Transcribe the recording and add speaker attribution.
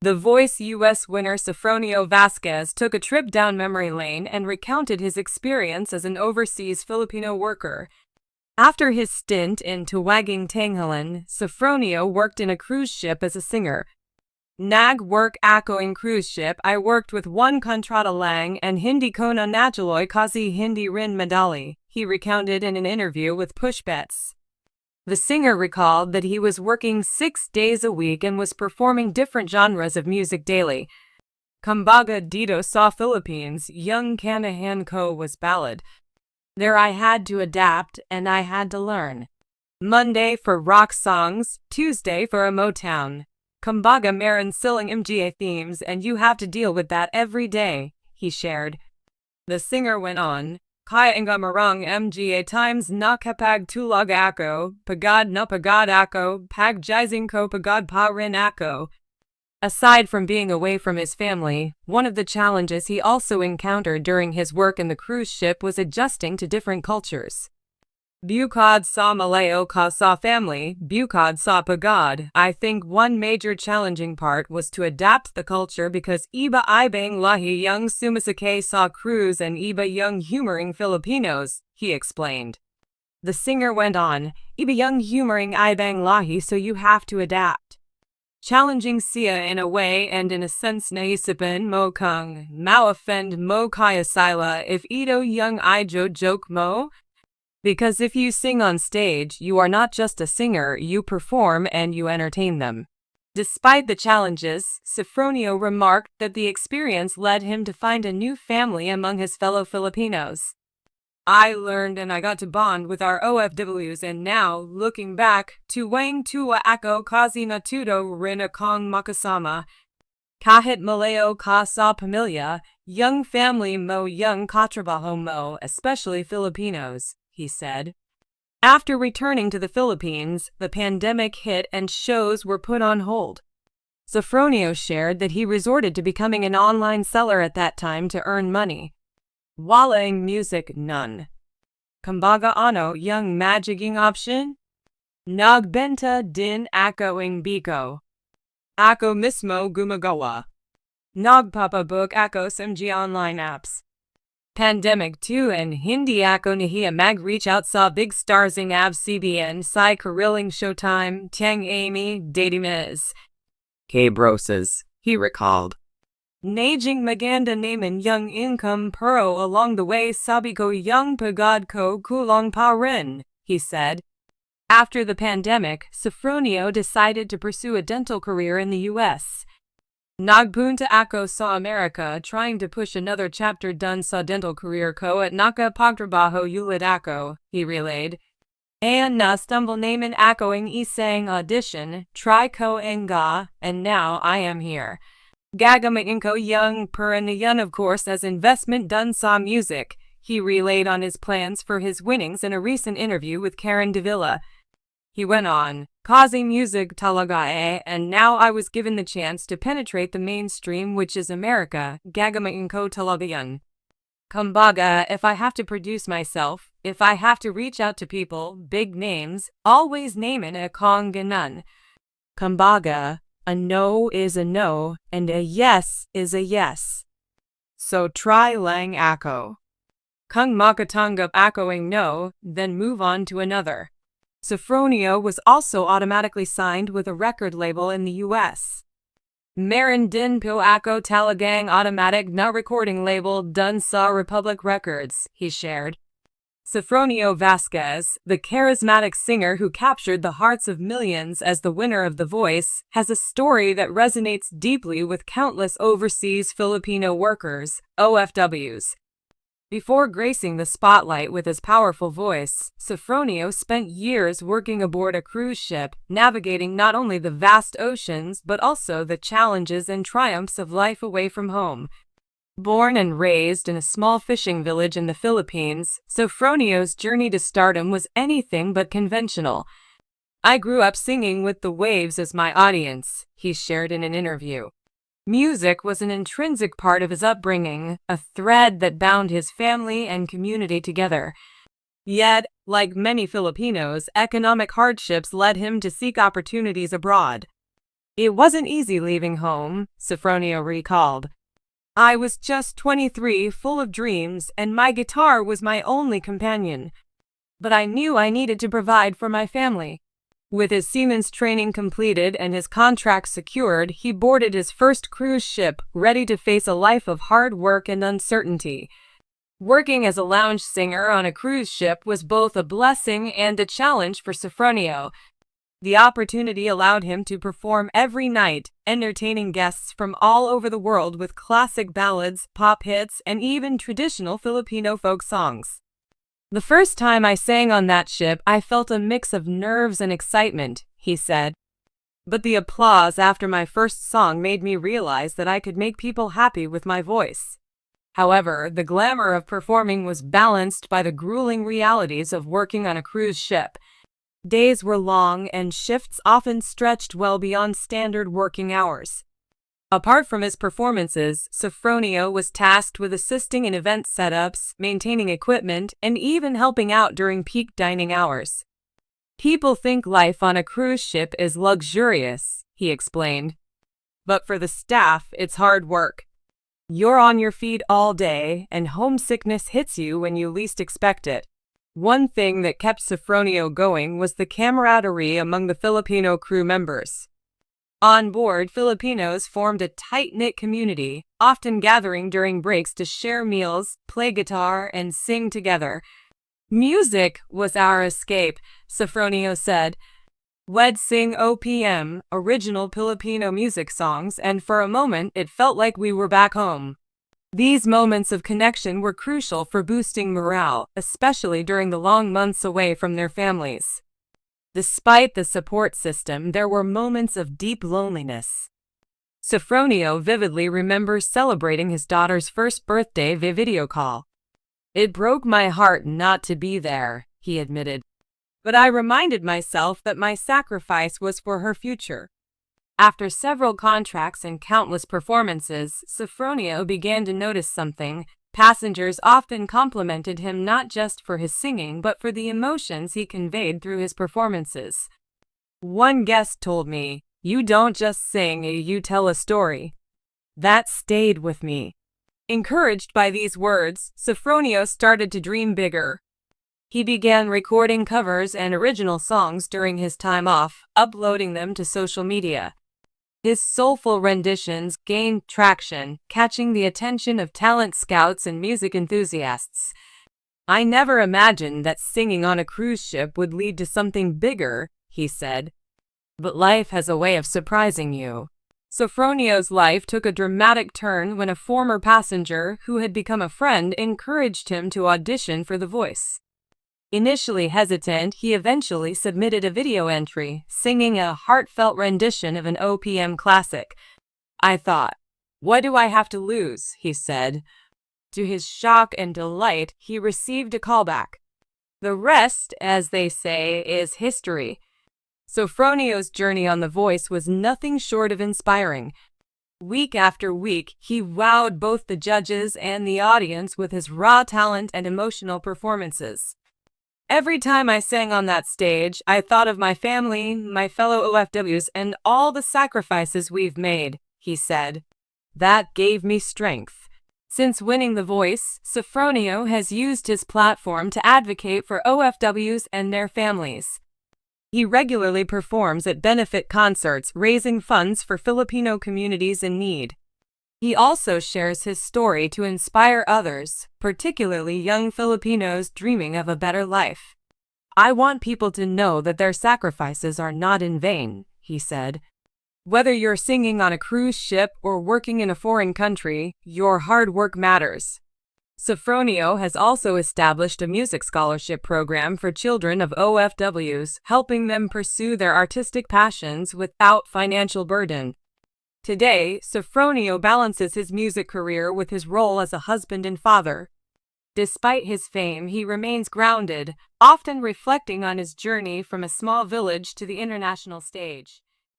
Speaker 1: The Voice US winner Sofronio Vasquez took a trip down memory lane and recounted his experience as an overseas Filipino worker. After his stint in Tawaging Tanghalan, Sofronio worked in a cruise ship as a singer. Nag-work ako in cruise ship, I worked with one kontrata lang and hindi ko na natuloy kasi hindi rin madali, he recounted in an interview with Pushbets. The singer recalled that he was working 6 days a week and was performing different genres of music daily. Kumbaga dito sa Philippines, yung kanahan ko was ballad. There I had to adapt and I had to learn. Monday for rock songs, Tuesday for a Motown. Kumbaga meron silang mga themes and you have to deal with that every day, he shared. The singer went on, Kaya nga marang mga times nakapagtulog ako, pagod na pagod ako, pagjizing ko pagod pa rin ako. Aside from being away from his family, one of the challenges he also encountered during his work in the cruise ship was adjusting to different cultures. Bukod sa malayo ka sa family, bukod sa pagod, I think one major challenging part was to adapt the culture because iba ibang lahi yung sumasakay sa cruise and iba yung humoring Filipinos, he explained. The singer went on, iba yung humoring ibang lahi so you have to adapt. Challenging siya in a way and in a sense naisipan mo kung ma-offend mo kaya sila if ito yung ijo joke mo? Because if you sing on stage, you are not just a singer, you perform and you entertain them. Despite the challenges, Sofronio remarked that the experience led him to find a new family among his fellow Filipinos. I learned and I got to bond with our OFWs and now, looking back, tuwang tuwa ako kasi natuto rin akong makasama. Kahit malayo ka sa pamilya, yung family mo yung katrabaho mo, especially Filipinos, he said. After returning to the Philippines, the pandemic hit and shows were put on hold. Sofronio shared that he resorted to becoming an online seller at that time to earn money. Walang music none. Kumbaga ano yung magiging option? Nagbenta din ako ng biko. Ako mismo gumagawa. Nagpapabook ako sa mga online apps. Pandemic 2 and hindi ako nahiya mag-reach out sa big stars ng ABS-CBN sa kariling Showtime, Tang Amy, Datimiz. K-Broses, he recalled. Najing maganda naman yung income pero along the way sabi ko yung pagod ko kulang pa rin, he said. After the pandemic, Sofronio decided to pursue a dental career in the U.S. Nagpunta ako sa America trying to push another chapter dun sa dental career ko at nakapagtrabaho ulit ako, he relayed. And na-stumble naman ako ng isang audition, try ko nga, and now I am here. Gagamitin ko yung pera na yun of course as investment dun sa music, he relayed on his plans for his winnings in a recent interview with Karen Davila. He went on, Kasi music talaga and now I was given the chance to penetrate the mainstream which is America, gagamitin ko talaga yun. Kumbaga, if I have to produce myself, if I have to reach out to people, big names, always namin akong ganun. Kumbaga, a no is a no, and a yes is a yes. So try lang ako. Kung makatanggap ako ng no, then move on to another. Sofronio was also automatically signed with a record label in the U.S. Meron din po ako talagang automatic na recording label dun sa Republic Records, he shared. Sofronio Vasquez, the charismatic singer who captured the hearts of millions as the winner of The Voice, has a story that resonates deeply with countless overseas Filipino workers, OFWs. Before gracing the spotlight with his powerful voice, Sofronio spent years working aboard a cruise ship, navigating not only the vast oceans but also the challenges and triumphs of life away from home. Born and raised in a small fishing village in the Philippines, Sofronio's journey to stardom was anything but conventional. I grew up singing with the waves as my audience, he shared in an interview. Music was an intrinsic part of his upbringing, a thread that bound his family and community together. Yet, like many Filipinos, economic hardships led him to seek opportunities abroad. It wasn't easy leaving home, Sofronio recalled. I was just 23, full of dreams, and my guitar was my only companion. But I knew I needed to provide for my family. With his seaman's training completed and his contract secured, he boarded his first cruise ship, ready to face a life of hard work and uncertainty. Working as a lounge singer on a cruise ship was both a blessing and a challenge for Sofronio. The opportunity allowed him to perform every night, entertaining guests from all over the world with classic ballads, pop hits, and even traditional Filipino folk songs. The first time I sang on that ship, I felt a mix of nerves and excitement, he said. But the applause after my first song made me realize that I could make people happy with my voice. However, the glamour of performing was balanced by the grueling realities of working on a cruise ship. Days were long and shifts often stretched well beyond standard working hours. Apart from his performances, Sofronio was tasked with assisting in event setups, maintaining equipment, and even helping out during peak dining hours. People think life on a cruise ship is luxurious, he explained. But for the staff, it's hard work. You're on your feet all day, and homesickness hits you when you least expect it. One thing that kept Sofronio going was the camaraderie among the Filipino crew members. On board, Filipinos formed a tight-knit community, often gathering during breaks to share meals, play guitar, and sing together. Music was our escape, Sofronio said. We'd sing OPM, original Filipino music songs, and for a moment it felt like we were back home. These moments of connection were crucial for boosting morale, especially during the long months away from their families. Despite the support system, there were moments of deep loneliness. Sofronio vividly remembers celebrating his daughter's first birthday via video call. It broke my heart not to be there, he admitted. But I reminded myself that my sacrifice was for her future. After several contracts and countless performances, Sofronio began to notice something. Passengers often complimented him not just for his singing but for the emotions he conveyed through his performances. One guest told me, "You don't just sing, you tell a story." That stayed with me. Encouraged by these words, Sofronio started to dream bigger. He began recording covers and original songs during his time off, uploading them to social media. His soulful renditions gained traction, catching the attention of talent scouts and music enthusiasts. I never imagined that singing on a cruise ship would lead to something bigger, he said. But life has a way of surprising you. Sofronio's life took a dramatic turn when a former passenger who had become a friend encouraged him to audition for The Voice. Initially hesitant, he eventually submitted a video entry, singing a heartfelt rendition of an OPM classic. I thought, "What do I have to lose?" he said. To his shock and delight, he received a callback. The rest, as they say, is history. Sofronio's journey on The Voice was nothing short of inspiring. Week after week, he wowed both the judges and the audience with his raw talent and emotional performances. Every time I sang on that stage, I thought of my family, my fellow OFWs, and all the sacrifices we've made, he said. That gave me strength. Since winning The Voice, Sofronio has used his platform to advocate for OFWs and their families. He regularly performs at benefit concerts, raising funds for Filipino communities in need. He also shares his story to inspire others, particularly young Filipinos dreaming of a better life. I want people to know that their sacrifices are not in vain, he said. Whether you're singing on a cruise ship or working in a foreign country, your hard work matters. Sofronio has also established a music scholarship program for children of OFWs, helping them pursue their artistic passions without financial burden. Today, Sofronio balances his music career with his role as a husband and father. Despite his fame, he remains grounded, often reflecting on his journey from a small village to the international stage.